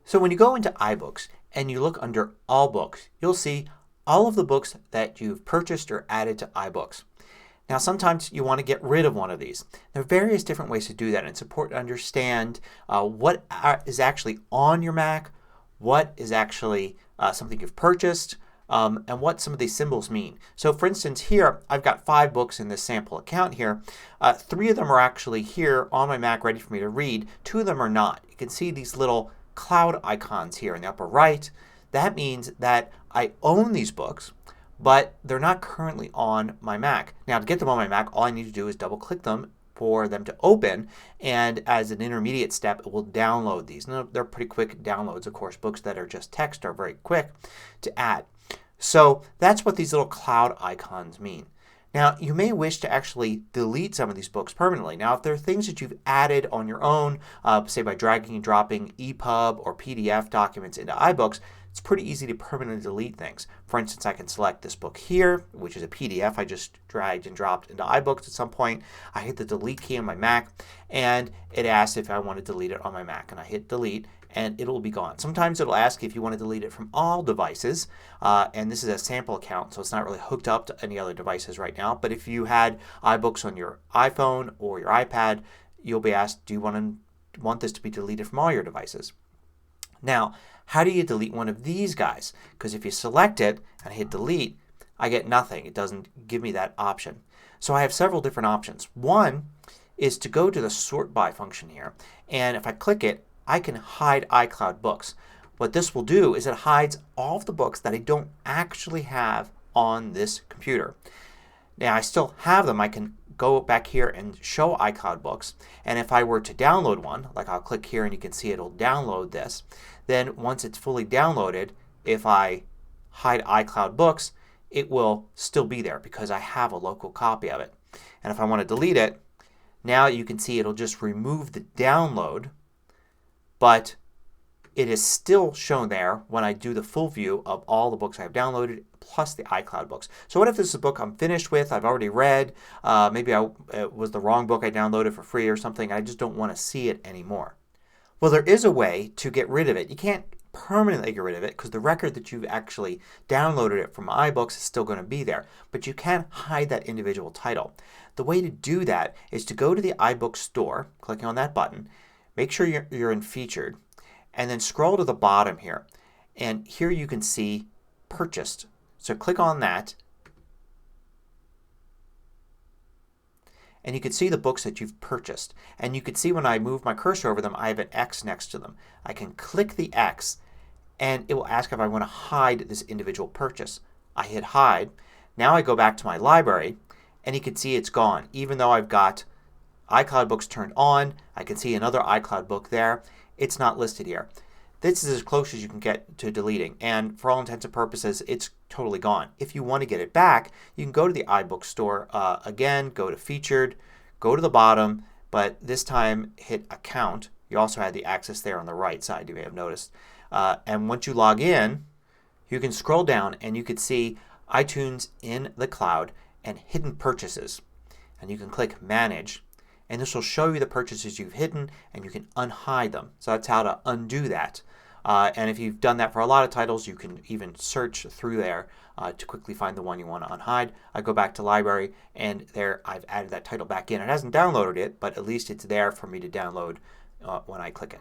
So when you go into iBooks and you look under All Books, you'll see all of the books that you've purchased or added to iBooks. Now sometimes you want to get rid of one of these. There are various different ways to do that, and it's important to understand what is actually on your Mac, what is actually something you've purchased, and what some of these symbols mean. So for instance here I've got 5 books in this sample account here. 3 of them are actually here on my Mac ready for me to read. 2 of them are not. You can see these little cloud icons here in the upper right. That means that I own these books, but they're not currently on my Mac. Now to get them on my Mac all I need to do is double click them for them to open, and as an intermediate step it will download these. Now, they're pretty quick downloads. Of course books that are just text are very quick to add. So that's what these little cloud icons mean. Now you may wish to actually delete some of these books permanently. Now if there are things that you've added on your own, say by dragging and dropping EPUB or PDF documents into iBooks, it's pretty easy to permanently delete things. For instance, I can select this book here, which is a PDF I just dragged and dropped into iBooks at some point. I hit the delete key on my Mac and it asks if I want to delete it on my Mac, and I hit delete and it will be gone. Sometimes it will ask if you want to delete it from all devices, and this is a sample account so it's not really hooked up to any other devices right now. But if you had iBooks on your iPhone or your iPad, you'll be asked, do you want this to be deleted from all your devices? Now how do you delete one of these guys? Because if you select it and hit delete, I get nothing. It doesn't give me that option. So I have several different options. One is to go to the sort by function here, and if I click it I can hide iCloud books. What this will do is it hides all of the books that I don't actually have on this computer. Now I still have them. I can go back here and show iCloud books, and if I were to download one, like I'll click here and you can see it'll download this, then once it's fully downloaded, if I hide iCloud books it will still be there because I have a local copy of it. And if I want to delete it, now you can see it'll just remove the download, but it is still shown there when I do the full view of all the books I've downloaded plus the iCloud books. So what if this is a book I'm finished with, I've already read, maybe it was the wrong book I downloaded for free or something, I just don't want to see it anymore. Well, there is a way to get rid of it. You can't permanently get rid of it because the record that you've actually downloaded it from iBooks is still going to be there. But you can hide that individual title. The way to do that is to go to the iBooks store, clicking on that button, make sure you're in Featured, and then scroll to the bottom here. And here you can see Purchased. So click on that and you can see the books that you've purchased. And you can see when I move my cursor over them I have an X next to them. I can click the X and it will ask if I want to hide this individual purchase. I hit hide. Now I go back to my library and you can see it's gone. Even though I've got iCloud books turned on, I can see another iCloud book there. It's not listed here. This is as close as you can get to deleting, and for all intents and purposes it's totally gone. If you want to get it back you can go to the iBooks store again, go to Featured, go to the bottom, but this time hit Account. You also had the access there on the right side, you may have noticed. And once you log in you can scroll down and you can see iTunes in the cloud and Hidden Purchases. And you can click Manage. And this will show you the purchases you've hidden and you can unhide them. So that's how to undo that. And if you've done that for a lot of titles you can even search through there to quickly find the one you want to unhide. I go back to Library and there I've added that title back in. It hasn't downloaded it, but at least it's there for me to download when I click it.